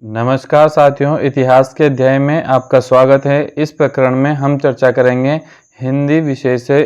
नमस्कार साथियों, इतिहास के अध्याय में आपका स्वागत है। इस प्रकरण में हम चर्चा करेंगे हिंदी विषय से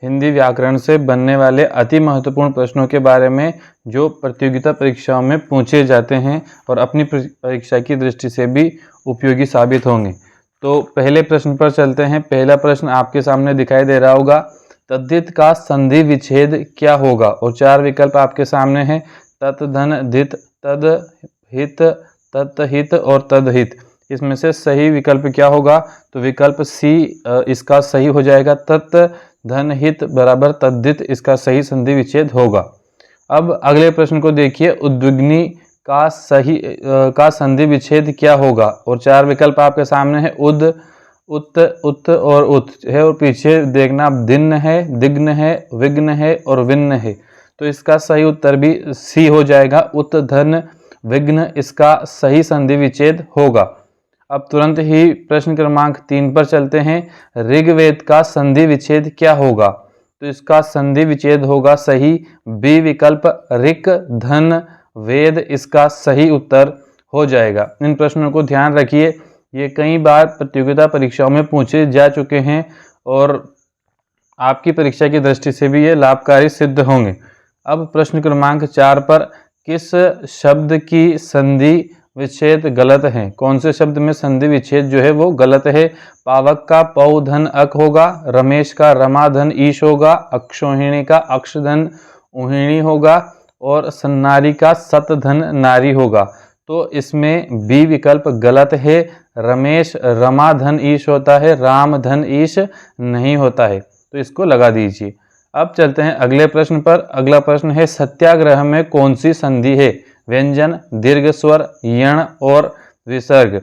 हिंदी व्याकरण से बनने वाले अति महत्वपूर्ण प्रश्नों के बारे में जो प्रतियोगिता परीक्षाओं में पूछे जाते हैं और अपनी परीक्षा की दृष्टि से भी उपयोगी साबित होंगे। तो पहले प्रश्न पर चलते हैं। पहला प्रश्न आपके सामने दिखाई दे रहा होगा, तद्धित का संधि विच्छेद क्या होगा? और चार विकल्प आपके सामने हैं, तत् धन धित, तद हित, तत्हित और तदहित। इसमें से सही विकल्प क्या होगा? तो विकल्प सी इसका सही हो जाएगा। तत् धन हित बराबर तद्धित इसका सही संधि विच्छेद होगा। अब अगले प्रश्न को देखिए, उद्विग्नी का संधि विच्छेद क्या होगा? और चार विकल्प आपके सामने है, उद, उत, उत और उत है, और पीछे देखना दिन्न है, दिग्न है, विघ्न है और विन्न है। तो इसका सही उत्तर भी सी हो जाएगा, उत धन विघ्न इसका सही संधि विच्छेद होगा। अब तुरंत ही प्रश्न क्रमांक 3 पर चलते हैं। ऋग्वेद का संधि विच्छेद क्या होगा? तो इसका संधि विच्छेद होगा सही बी विकल्प, ऋक धन वेद इसका सही उत्तर हो जाएगा। इन प्रश्नों को ध्यान रखिए, ये कई बार प्रतियोगिता परीक्षाओं में पूछे जा चुके हैं और आपकी परीक्षा की दृष्टि से भी ये लाभकारी सिद्ध होंगे। अब प्रश्न क्रमांक 4 पर, किस शब्द की संधि विच्छेद गलत है? कौन से शब्द में संधि विच्छेद जो है वो गलत है? पावक का पौ धन अक होगा, रमेश का रमा धन ईश होगा, अक्षोहिणी का अक्ष धन उहिणी होगा और सन्नारी का सत धन नारी होगा। तो इसमें बी विकल्प गलत है। रमेश रमा धन ईश होता है, राम धन ईश नहीं होता है, तो इसको लगा दीजिए। अब चलते हैं अगले प्रश्न पर। अगला प्रश्न है, सत्याग्रह में कौन सी संधि है? व्यंजन, दीर्घ स्वर, यण और विसर्ग।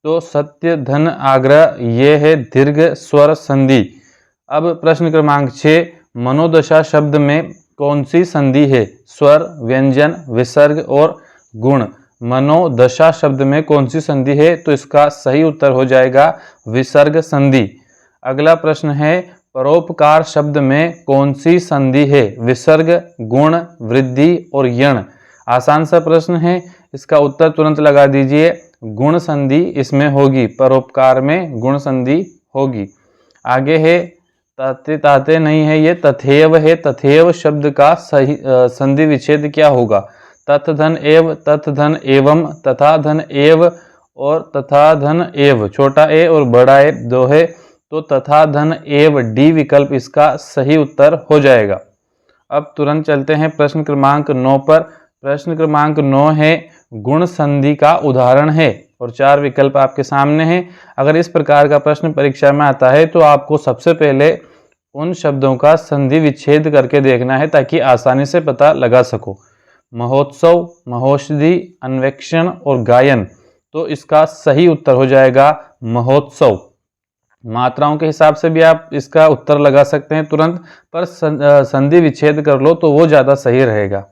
तो सत्य धन आग्रह ये है दीर्घ स्वर संधि। अब प्रश्न क्रमांक 6, मनोदशा शब्द में कौन सी संधि है? स्वर, व्यंजन, विसर्ग और गुण। मनोदशा शब्द में कौन सी संधि है? तो इसका सही उत्तर हो जाएगा विसर्ग संधि। अगला प्रश्न है, परोपकार शब्द में कौन सी संधि है? विसर्ग, गुण, वृद्धि और यण। आसान सा प्रश्न है, इसका उत्तर तुरंत लगा दीजिए। गुण संधि इसमें होगी, परोपकार में गुण संधि होगी। आगे है, ताते ताते नहीं है, ये तथेव है। तथेव शब्द का सही संधि विच्छेद क्या होगा? तथ धन एव, तथ धन एवं, तथा धन एव और तथा धन एव। छोटा ए और बड़ा ए दो है, तो तथा धन एव डी विकल्प इसका सही उत्तर हो जाएगा। अब तुरंत चलते हैं प्रश्न क्रमांक 9 पर। प्रश्न क्रमांक 9 है, गुण संधि का उदाहरण है और चार विकल्प आपके सामने हैं। अगर इस प्रकार का प्रश्न परीक्षा में आता है तो आपको सबसे पहले उन शब्दों का संधि विच्छेद करके देखना है ताकि आसानी से पता लगा सको। महोत्सव, महोषधि, अन्वेक्षण और गायन। तो इसका सही उत्तर हो जाएगा महोत्सव। मात्राओं के हिसाब से भी आप इसका उत्तर लगा सकते हैं तुरंत, पर संधि विच्छेद कर लो तो वो ज़्यादा सही रहेगा।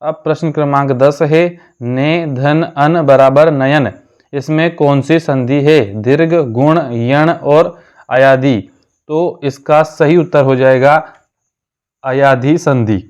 अब प्रश्न क्रमांक 10 है, ने धन अन बराबर नयन। इसमें कौन सी संधि है? दीर्घ, गुण, यण और अयाधि। तो इसका सही उत्तर हो जाएगा अयाधि संधि।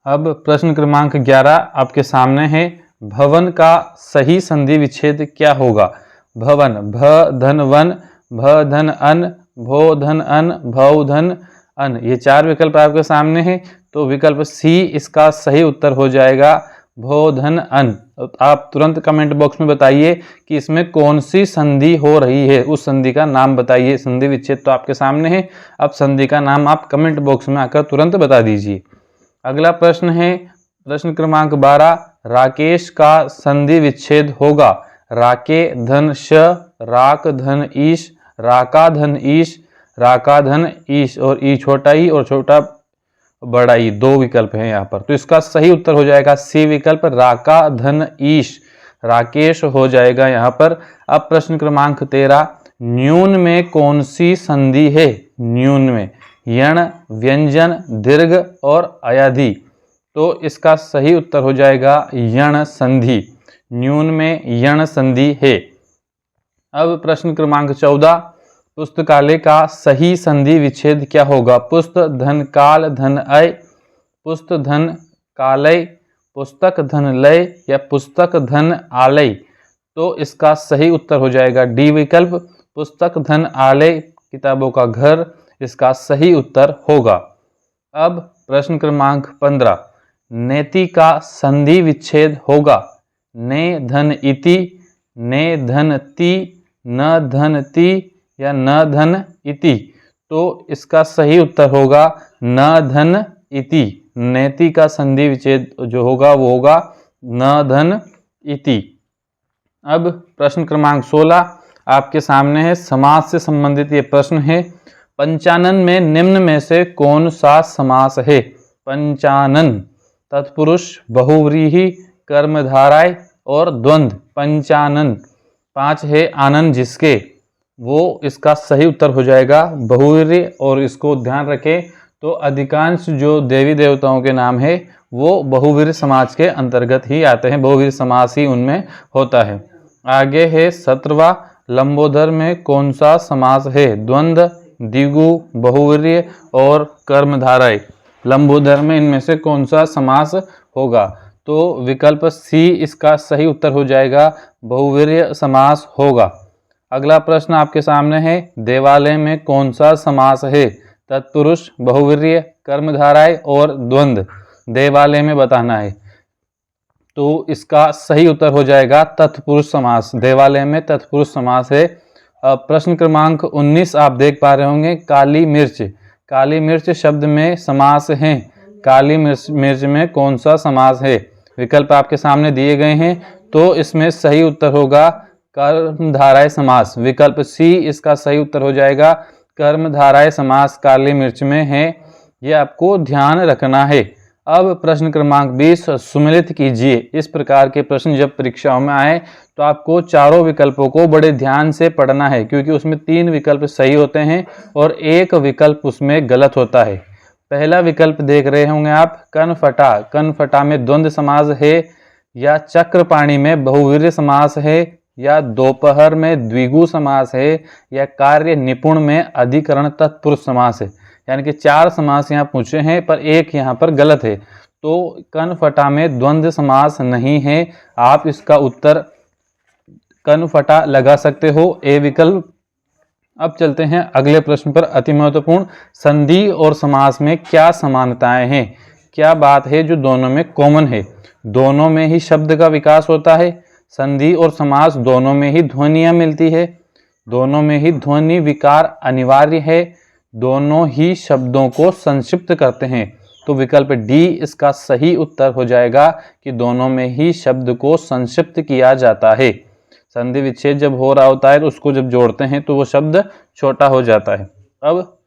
अब प्रश्न क्रमांक 11 आपके सामने है, भवन का सही संधि विच्छेद क्या होगा? भवन, भ धन वन, भ धन अन, भो धन अन, भौ धन अन। ये चार विकल्प आपके सामने हैं, तो विकल्प सी इसका सही उत्तर हो जाएगा भो धन अन। आप तुरंत कमेंट बॉक्स में बताइए कि इसमें कौन सी संधि हो रही है, उस संधि का नाम बताइए। संधि विच्छेद तो आपके सामने है, अब संधि का नाम आप कमेंट बॉक्स में आकर तुरंत बता दीजिए। अगला प्रश्न है प्रश्न क्रमांक 12, राकेश का संधि विच्छेद होगा? राके धन श, राक धन ईश, राका धन ईश, राका धन ईश और ई छोटा ई और छोटा बड़ा ई, दो विकल्प हैं यहाँ पर। तो इसका सही उत्तर हो जाएगा सी विकल्प, राका धन ईश, राकेश हो जाएगा यहाँ पर। अब प्रश्न क्रमांक 13, न्यून में कौन सी संधि है? न्यून में यण, व्यंजन, दीर्घ और अयाधि। तो इसका सही उत्तर हो जाएगा यण संधि। न्यून में यण संधि है। अब प्रश्न क्रमांक 14, पुस्तकालय का सही संधि विच्छेद क्या होगा? पुस्त धन काल धन अय, पुस्त धन कालय, पुस्तक धन लय या पुस्तक धन आलय। तो इसका सही उत्तर हो जाएगा डी विकल्प, पुस्तक धन आलय किताबों का घर, इसका सही उत्तर होगा। अब प्रश्न क्रमांक 15, नेति का संधि विच्छेद होगा ने धन इति, ने धन ति, न धन ति या न धन इति। तो इसका सही उत्तर होगा न धन इति। नेति का संधि विच्छेद जो होगा वो होगा न धन इति। अब प्रश्न क्रमांक 16 आपके सामने है, समास से संबंधित ये प्रश्न है। पंचानन में निम्न में से कौन सा समास है? पंचानन, तत्पुरुष, बहुव्रीहि, कर्मधारय और द्वंद्व। पंचानन 5 है, आनंद जिसके, वो इसका सही उत्तर हो जाएगा बहुव्रीहि। और इसको ध्यान रखें तो अधिकांश जो देवी देवताओं के नाम है वो बहुव्रीहि समाज के अंतर्गत ही आते हैं, बहुव्रीहि समास ही उनमें होता है। आगे है 17वां, लंबोदर में कौन सा समास है? द्वंद्व, द्विगु, बहुव्रीहि और कर्मधारय। लंबोदर में इनमें से कौन सा समास होगा? तो विकल्प सी इसका सही उत्तर हो जाएगा, बहुव्रीहि समास होगा। अगला प्रश्न आपके सामने है, देवालय में कौन सा समास है? तत्पुरुष, बहुव्रीहि, कर्मधारय और द्वंद्व। देवालय में बताना है तो इसका सही उत्तर हो जाएगा तत्पुरुष समास। देवालय में तत्पुरुष समास है। प्रश्न क्रमांक 19 आप देख पा रहे होंगे, काली मिर्च। काली मिर्च शब्द में समास है, काली मिर्च में कौन सा समास है? विकल्प आपके सामने दिए गए हैं, तो इसमें सही उत्तर होगा कर्मधारय समास। विकल्प सी इसका सही उत्तर हो जाएगा, कर्मधारय समास काली मिर्च में है, ये आपको ध्यान रखना है। अब प्रश्न क्रमांक 20, सुमेलित कीजिए। इस प्रकार के प्रश्न जब परीक्षाओं में आए तो आपको चारों विकल्पों को बड़े ध्यान से पढ़ना है, क्योंकि उसमें 3 विकल्प सही होते हैं और 1 विकल्प उसमें गलत होता है। पहला विकल्प देख रहे होंगे आप, कनफटा। कनफटा में द्वंद्व समास है, या चक्रपाणी में बहुव्रीहि समास है, या दोपहर में द्विगु समास है, या कार्य निपुण में अधिकरण तत्पुरुष समास है। यानी कि 4 समास यहाँ पूछे हैं पर 1 यहाँ पर गलत है। तो कनफटा में द्वंद्व समास नहीं है, आप इसका उत्तर कनफटा लगा सकते हो, ए विकल्प। अब चलते हैं अगले प्रश्न पर, अति महत्वपूर्ण, संधि और समास में क्या समानताएं हैं? क्या बात है जो दोनों में कॉमन है? दोनों में ही शब्द का विकास होता है। संधि और समास दोनों में ही ध्वनियां मिलती है, दोनों में ही ध्वनि विकार अनिवार्य है, दोनों ही शब्दों को संक्षिप्त करते हैं। तो विकल्प डी इसका सही उत्तर हो जाएगा कि दोनों में ही शब्द को संक्षिप्त किया जाता है। संधि विच्छेद जब हो रहा होता है तो उसको जब जोड़ते हैं तो वो शब्द छोटा हो जाता है। अब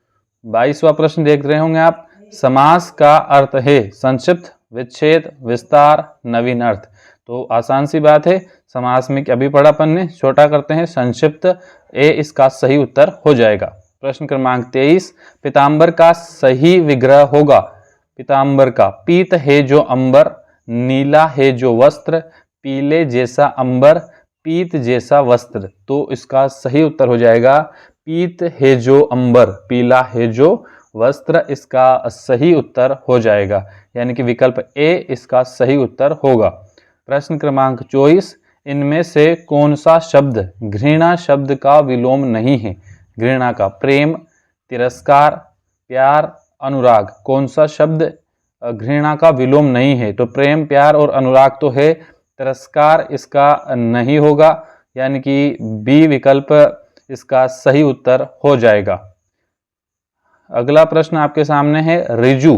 22वां प्रश्न देख रहे होंगे आप, समास का अर्थ है संक्षिप्त, विच्छेद, विस्तार, नवीन अर्थ। तो आसान सी बात है, समास में अभी पढ़ा अपन ने, छोटा करते हैं, संक्षिप्त, ए इसका सही उत्तर हो जाएगा। प्रश्न क्रमांक 23, पीताम्बर का सही विग्रह होगा। पीताम्बर का, पीत है जो अंबर, नीला है जो वस्त्र, पीले जैसा अंबर, पीत जैसा वस्त्र। तो इसका सही उत्तर हो जाएगा पीत है जो अंबर, पीला है जो वस्त्र, इसका सही उत्तर हो जाएगा। यानी कि विकल्प ए इसका सही उत्तर होगा। प्रश्न क्रमांक 24, इनमें से कौन सा शब्द घृणा शब्द का विलोम नहीं है? घृणा का, प्रेम, तिरस्कार, प्यार, अनुराग। कौन सा शब्द घृणा का विलोम नहीं है? तो प्रेम, प्यार और अनुराग तो है, तिरस्कार इसका नहीं होगा, यानी कि बी विकल्प इसका सही उत्तर हो जाएगा। अगला प्रश्न आपके सामने है, ऋजु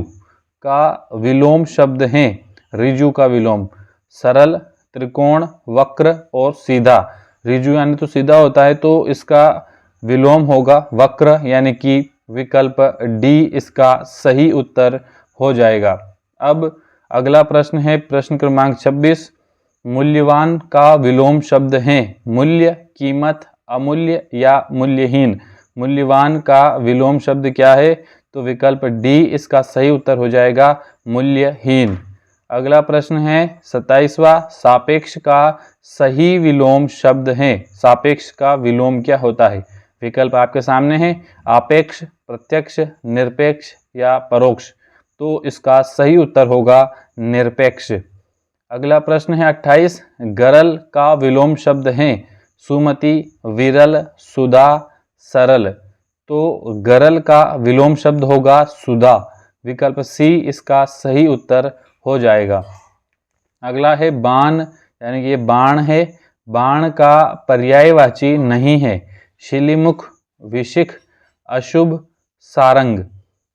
का विलोम शब्द है। ऋजु का विलोम सरल, त्रिकोण, वक्र और सीधा। ऋजु यानी तो सीधा होता है, तो इसका विलोम होगा वक्र, यानी कि विकल्प डी इसका सही उत्तर हो जाएगा। अब अगला प्रश्न है प्रश्न क्रमांक 26, मूल्यवान का विलोम शब्द है मूल्य, कीमत, अमूल्य या मूल्यहीन। मूल्यवान का विलोम शब्द क्या है? तो विकल्प डी इसका सही उत्तर हो जाएगा मूल्यहीन। अगला प्रश्न है 27वां, सापेक्ष का सही विलोम शब्द है। सापेक्ष का विलोम क्या होता है? विकल्प आपके सामने है, आपेक्ष, प्रत्यक्ष, निरपेक्ष या परोक्ष। तो इसका सही उत्तर होगा निरपेक्ष। अगला प्रश्न है 28, गरल का विलोम शब्द है सुमति, विरल, सुधा, सरल। तो गरल का विलोम शब्द होगा सुधा, विकल्प सी इसका सही उत्तर हो जाएगा। अगला है बाण, यानी कि ये बाण है, बाण का पर्यायवाची नहीं है शिलीमुख, विशिख, अशुभ, सारंग।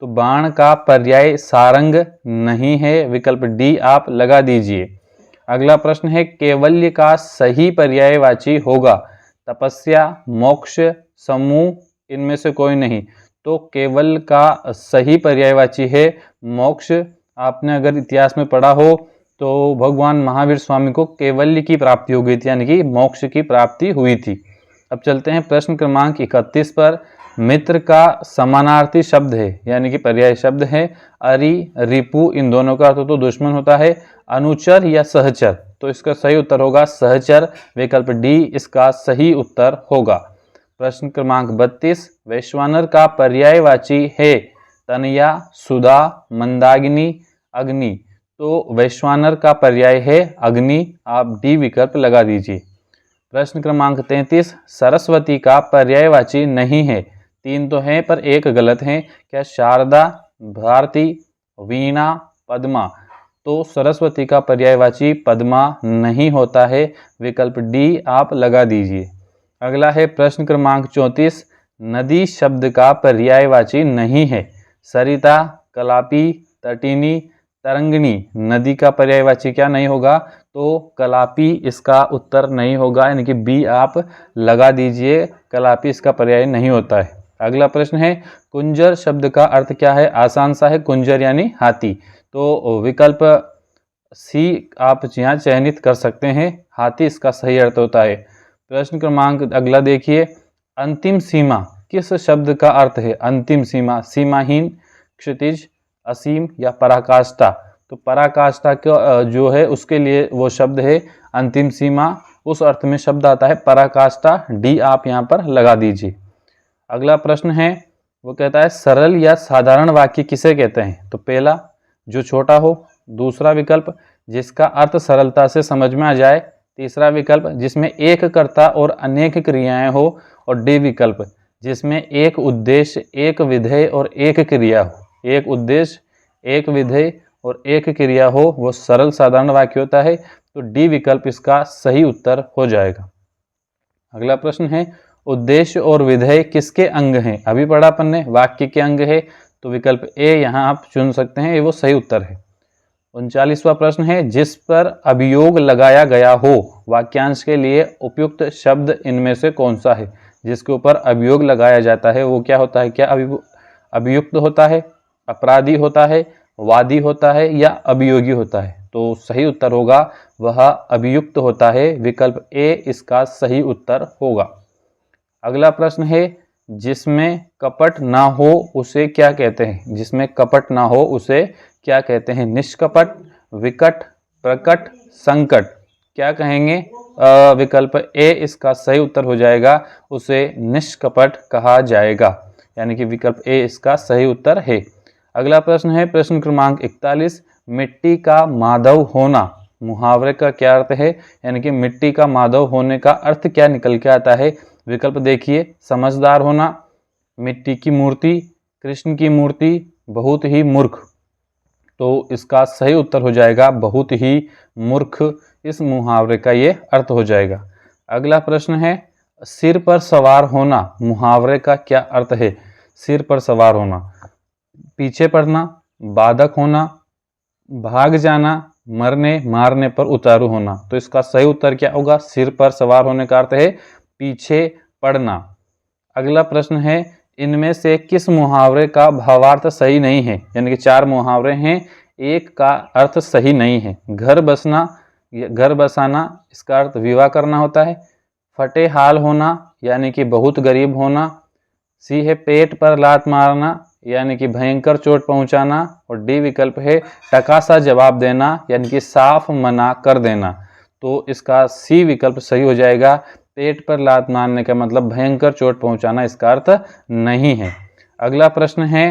तो बाण का पर्याय सारंग नहीं है, विकल्प डी आप लगा दीजिए। अगला प्रश्न है कैवल्य का सही पर्यायवाची होगा तपस्या, मोक्ष, समूह, इनमें से कोई नहीं। तो केवल का सही पर्यायवाची है मोक्ष। आपने अगर इतिहास में पढ़ा हो तो भगवान महावीर स्वामी को कैवल्य की प्राप्ति हो गई थी, यानी कि मोक्ष की प्राप्ति हुई थी। अब चलते हैं प्रश्न क्रमांक 31 पर। मित्र का समानार्थी शब्द है, यानी कि पर्याय शब्द है अरि, रिपु, इन दोनों का अर्थ तो दुश्मन होता है, अनुचर या सहचर। तो इसका सही उत्तर होगा सहचर, विकल्प डी इसका सही उत्तर होगा। प्रश्न क्रमांक 32, वैश्वानर का पर्यायवाची है तनया, सुधा, मंदाकिनी, अग्नि। तो वैश्वानर का पर्याय है अग्नि, आप डी विकल्प लगा दीजिए। प्रश्न क्रमांक 33, सरस्वती का पर्यायवाची नहीं है, 3 तो हैं पर 1 गलत है। क्या शारदा, भारती, वीणा, पद्मा। तो सरस्वती का पर्यायवाची पद्मा नहीं होता है, विकल्प डी आप लगा दीजिए। अगला है प्रश्न क्रमांक 34, नदी शब्द का पर्यायवाची नहीं है सरिता, कलापी, तटिनी, तरंगिणी। नदी का पर्यायवाची क्या नहीं होगा, तो कलापी इसका उत्तर नहीं होगा, यानी कि बी आप लगा दीजिए, कलापी इसका पर्याय नहीं होता है। अगला प्रश्न है कुंजर शब्द का अर्थ क्या है, आसान सा है, कुंजर यानी हाथी। तो विकल्प सी आप यहाँ चयनित कर सकते हैं, हाथी इसका सही अर्थ होता है। प्रश्न क्रमांक अगला देखिए, अंतिम सीमा किस शब्द का अर्थ है, अंतिम सीमा, सीमाहीन, क्षितिज, असीम या पराकाष्ठा। तो पराकाष्ठा का जो है उसके लिए वो शब्द है अंतिम सीमा, उस अर्थ में शब्द आता है पराकाष्ठा, डी आप यहाँ पर लगा दीजिए। अगला प्रश्न है वो कहता है सरल या साधारण वाक्य किसे कहते हैं। तो पहला जो छोटा हो, दूसरा विकल्प जिसका अर्थ सरलता से समझ में आ जाए, तीसरा विकल्प जिसमें एक कर्ता और अनेक क्रियाएं हो, और डी विकल्प जिसमें एक उद्देश्य, एक विधेय और एक क्रिया हो। एक उद्देश्य, एक विधेय और एक क्रिया हो, वो सरल साधारण वाक्य होता है। तो डी विकल्प इसका सही उत्तर हो जाएगा। अगला प्रश्न है उद्देश्य और विधेय किसके अंग हैं, अभी पढ़ा अपन ने, वाक्य के अंग है। तो विकल्प ए यहाँ आप चुन सकते हैं, ये वो सही उत्तर है। 39वां प्रश्न है जिस पर अभियोग लगाया गया हो, वाक्यांश के लिए उपयुक्त शब्द इनमें से कौन सा है। जिसके ऊपर अभियोग लगाया जाता है वो क्या होता है, क्या अभियुक्त होता है, अपराधी होता है, वादी होता है या अभियोगी होता है। तो सही उत्तर होगा वह अभियुक्त होता है, विकल्प ए इसका सही उत्तर होगा। अगला प्रश्न है जिसमें कपट ना हो उसे क्या कहते हैं, जिसमें कपट ना हो उसे क्या कहते हैं, निष्कपट, विकट, प्रकट, संकट। क्या कहेंगे, विकल्प ए इसका सही उत्तर हो जाएगा, उसे निष्कपट कहा जाएगा, यानी कि विकल्प ए इसका सही उत्तर है। अगला प्रश्न है प्रश्न क्रमांक 41, मिट्टी का माधव होना मुहावरे का क्या अर्थ है, यानी कि मिट्टी का माधव होने का अर्थ क्या निकल के आता है। विकल्प देखिए, समझदार होना, मिट्टी की मूर्ति, कृष्ण की मूर्ति, बहुत ही मूर्ख। तो इसका सही उत्तर हो जाएगा बहुत ही मूर्ख, इस मुहावरे का ये अर्थ हो जाएगा। अगला प्रश्न है सिर पर सवार होना मुहावरे का क्या अर्थ है। सिर पर सवार होना, पीछे पड़ना, बाधक होना, भाग जाना, मरने मारने पर उतारू होना। तो इसका सही उत्तर क्या होगा, सिर पर सवार होने का अर्थ है पीछे पड़ना। अगला प्रश्न है इनमें से किस मुहावरे का भावार्थ सही नहीं है, यानी कि 4 मुहावरे हैं, एक का अर्थ सही नहीं है। घर बसना, घर बसाना, इसका अर्थ विवाह करना होता है। फटे हाल होना, यानी कि बहुत गरीब होना। सी है पेट पर लात मारना, यानी कि भयंकर चोट पहुंचाना। और डी विकल्प है टकासा जवाब देना, यानी कि साफ मना कर देना। तो इसका सी विकल्प सही हो जाएगा, पेट पर लात मारने का मतलब भयंकर चोट पहुंचाना इसका अर्थ नहीं है। अगला प्रश्न है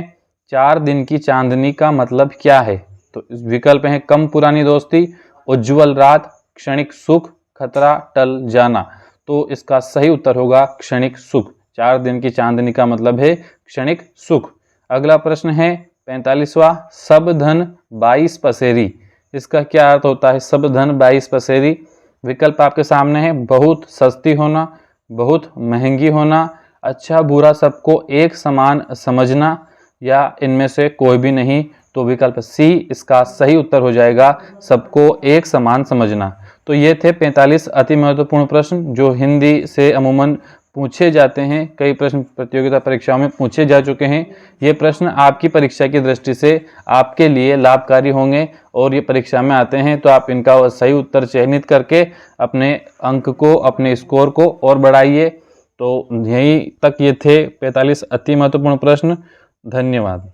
4 दिन की चांदनी का मतलब क्या है। तो विकल्प है कम पुरानी दोस्ती, उज्जवल रात, क्षणिक सुख, खतरा टल जाना। तो इसका सही उत्तर होगा क्षणिक सुख। 4 दिन की चांदनी का मतलब है क्षणिक सुख। अगला प्रश्न है 45वां, सब धन 22 पसेरी। इसका क्या अर्थ होता है सब धन 22 पसेरी? विकल्प आपके सामने है, बहुत सस्ती होना, बहुत महंगी होना, अच्छा बुरा सबको एक समान समझना, या इनमें से कोई भी नहीं। तो विकल्प सी इसका सही उत्तर हो जाएगा, सबको एक समान समझना। तो ये थे 45 अति महत्वपूर्ण प्रश्न जो हिंदी से अमूमन पूछे जाते हैं। कई प्रश्न प्रतियोगिता परीक्षाओं में पूछे जा चुके हैं। ये प्रश्न आपकी परीक्षा की दृष्टि से आपके लिए लाभकारी होंगे और ये परीक्षा में आते हैं, तो आप इनका सही उत्तर चयनित करके अपने अंक को, अपने स्कोर को और बढ़ाइए। तो यहीं तक ये थे 45 अति महत्वपूर्ण प्रश्न। धन्यवाद।